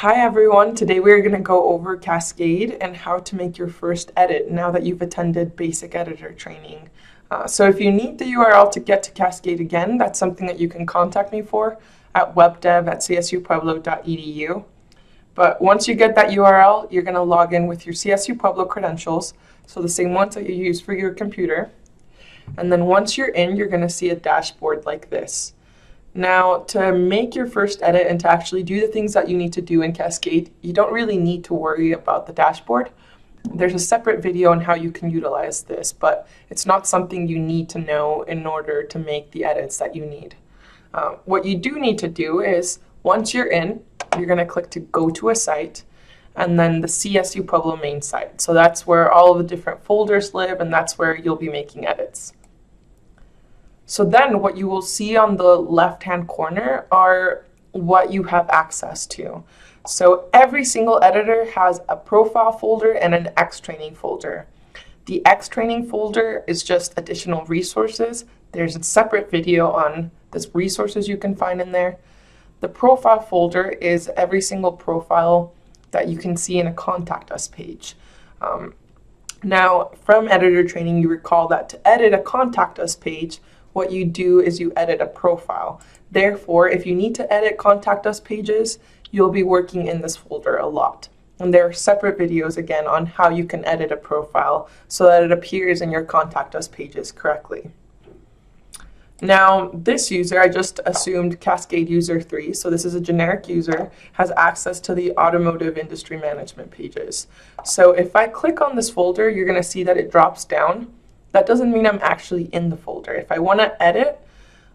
Hi everyone, today we're going to go over Cascade and how to make your first edit now that you've attended basic editor training. So if you need the URL to get to Cascade again, that's something that you can contact me for at webdev@csupueblo.edu. But once you get that URL, you're going to log in with your CSU Pueblo credentials, so the same ones that you use for your computer. And then once you're in, you're going to see a dashboard like this. Now, to make your first edit and to actually do the things that you need to do in Cascade, you don't really need to worry about the dashboard. There's a separate video on how you can utilize this, but it's not something you need to know in order to make the edits that you need. What you do need to do is, once you're in, you're going to click to go to a site, and then the CSU Pueblo main site. So that's where all of the different folders live, and that's where you'll be making edits. So then what you will see on the left-hand corner are what you have access to. So every single editor has a profile folder and an X-Training folder. The X-Training folder is just additional resources. There's a separate video on the resources you can find in there. The profile folder is every single profile that you can see in a Contact Us page. Now, from editor training, you recall that to edit a Contact Us page, what you do is you edit a profile. Therefore, if you need to edit Contact Us pages, you'll be working in this folder a lot. And there are separate videos, again, on how you can edit a profile so that it appears in your Contact Us pages correctly. Now, this user, I just assumed Cascade User 3, so this is a generic user, has access to the automotive industry management pages. So if I click on this folder, you're going to see that it drops down. That doesn't mean I'm actually in the folder. If I want to edit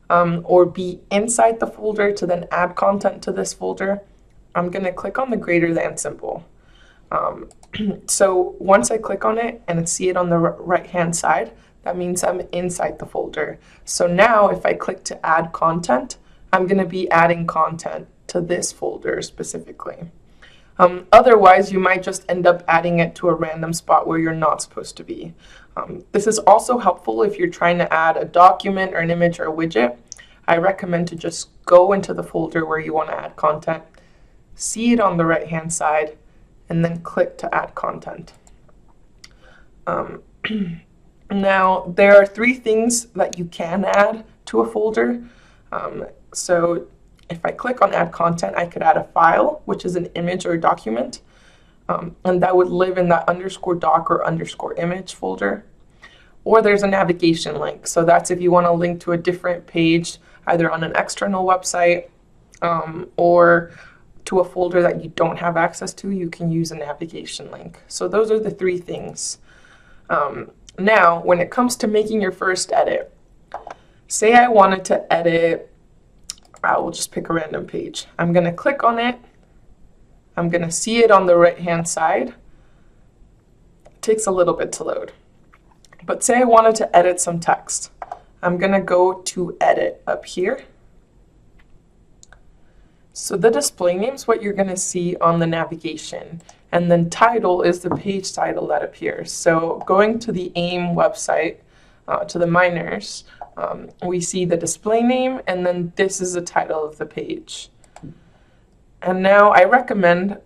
or be inside the folder to then add content to this folder, I'm going to click on the greater than symbol. So once I click on it and see it on the right-hand side, that means I'm inside the folder. So now if I click to add content, I'm going to be adding content to this folder specifically. Otherwise, you might just end up adding it to a random spot where you're not supposed to be. This is also helpful if you're trying to add a document or an image or a widget. I recommend to just go into the folder where you want to add content, see it on the right-hand side, and then click to add content. Now, there are 3 things that you can add to a folder. So if I click on add content, I could add a file, which is an image or a document, and that would live in that _doc or _image folder. Or there's a navigation link. So that's if you want to link to a different page, either on an external website or to a folder that you don't have access to, you can use a navigation link. So those are the 3 things. Now, when it comes to making your first edit, say I wanted to edit, I will just pick a random page. I'm going to click on it. I'm going to see it on the right-hand side. It takes a little bit to load. But say I wanted to edit some text. I'm going to go to Edit up here. So the display name is what you're going to see on the navigation. And then title is the page title that appears. So going to the AIM website, to the miners, we see the display name, and then this is the title of the page. And now I recommend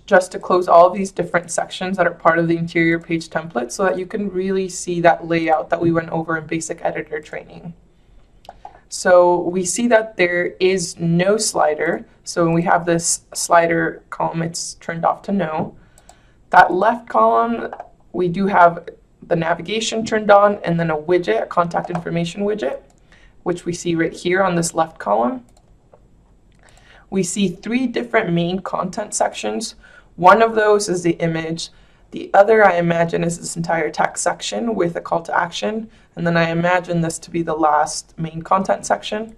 just to close all of these different sections that are part of the interior page template so that you can really see that layout that we went over in basic editor training. So we see that there is no slider. So when we have this slider column, it's turned off to no. That left column, we do have the navigation turned on, and then a widget, a contact information widget, which we see right here on this left column. We see 3 different main content sections. One of those is the image. The other, I imagine, is this entire text section with a call to action. And then I imagine this to be the last main content section.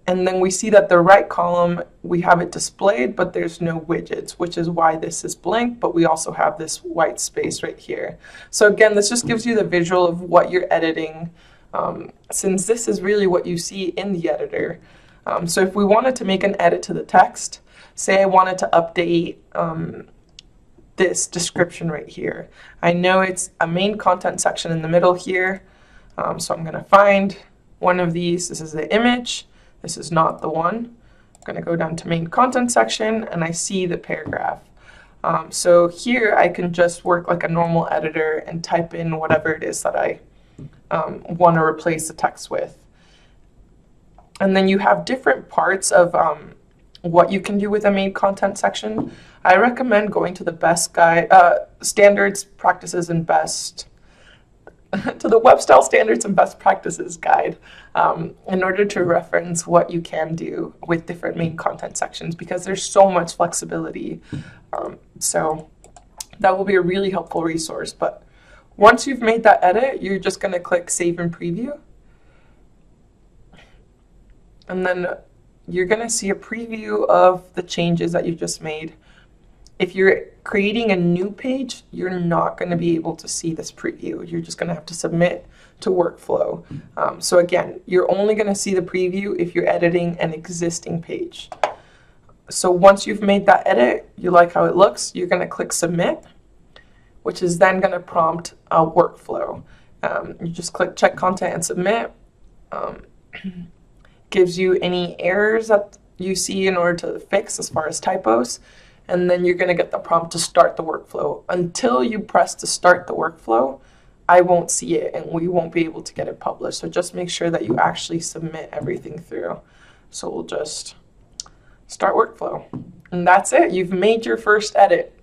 And then we see that the right column, we have it displayed, but there's no widgets, which is why this is blank, but we also have this white space right here. So again, this just gives you the visual of what you're editing, since this is really what you see in the editor. So if we wanted to make an edit to the text, say I wanted to update this description right here. I know it's a main content section in the middle here, so I'm going to find one of these. This is the image. This is not the one. going to go down to main content section and I see the paragraph. So here I can just work like a normal editor and type in whatever it is that I want to replace the text with. And then you have different parts of what you can do with a main content section. I recommend going to the best guide, standards, practices, and best, to the web style standards and best practices guide in order to reference what you can do with different main content sections, because there's so much flexibility. So that will be a really helpful resource. But once you've made that edit, you're just going to click Save and Preview. And then you're going to see a preview of the changes that you just made. If you're creating a new page, you're not going to be able to see this preview. You're just going to have to submit to Workflow. So again, you're only going to see the preview if you're editing an existing page. So once you've made that edit, you like how it looks, you're going to click Submit, which is then going to prompt a Workflow. You just click Check Content and Submit. Gives you any errors that you see in order to fix as far as typos, and then you're going to get the prompt to start the workflow. Until you press to start the workflow, I won't see it and we won't be able to get it published. So just make sure that you actually submit everything through. So we'll just start workflow. And that's it. You've made your first edit.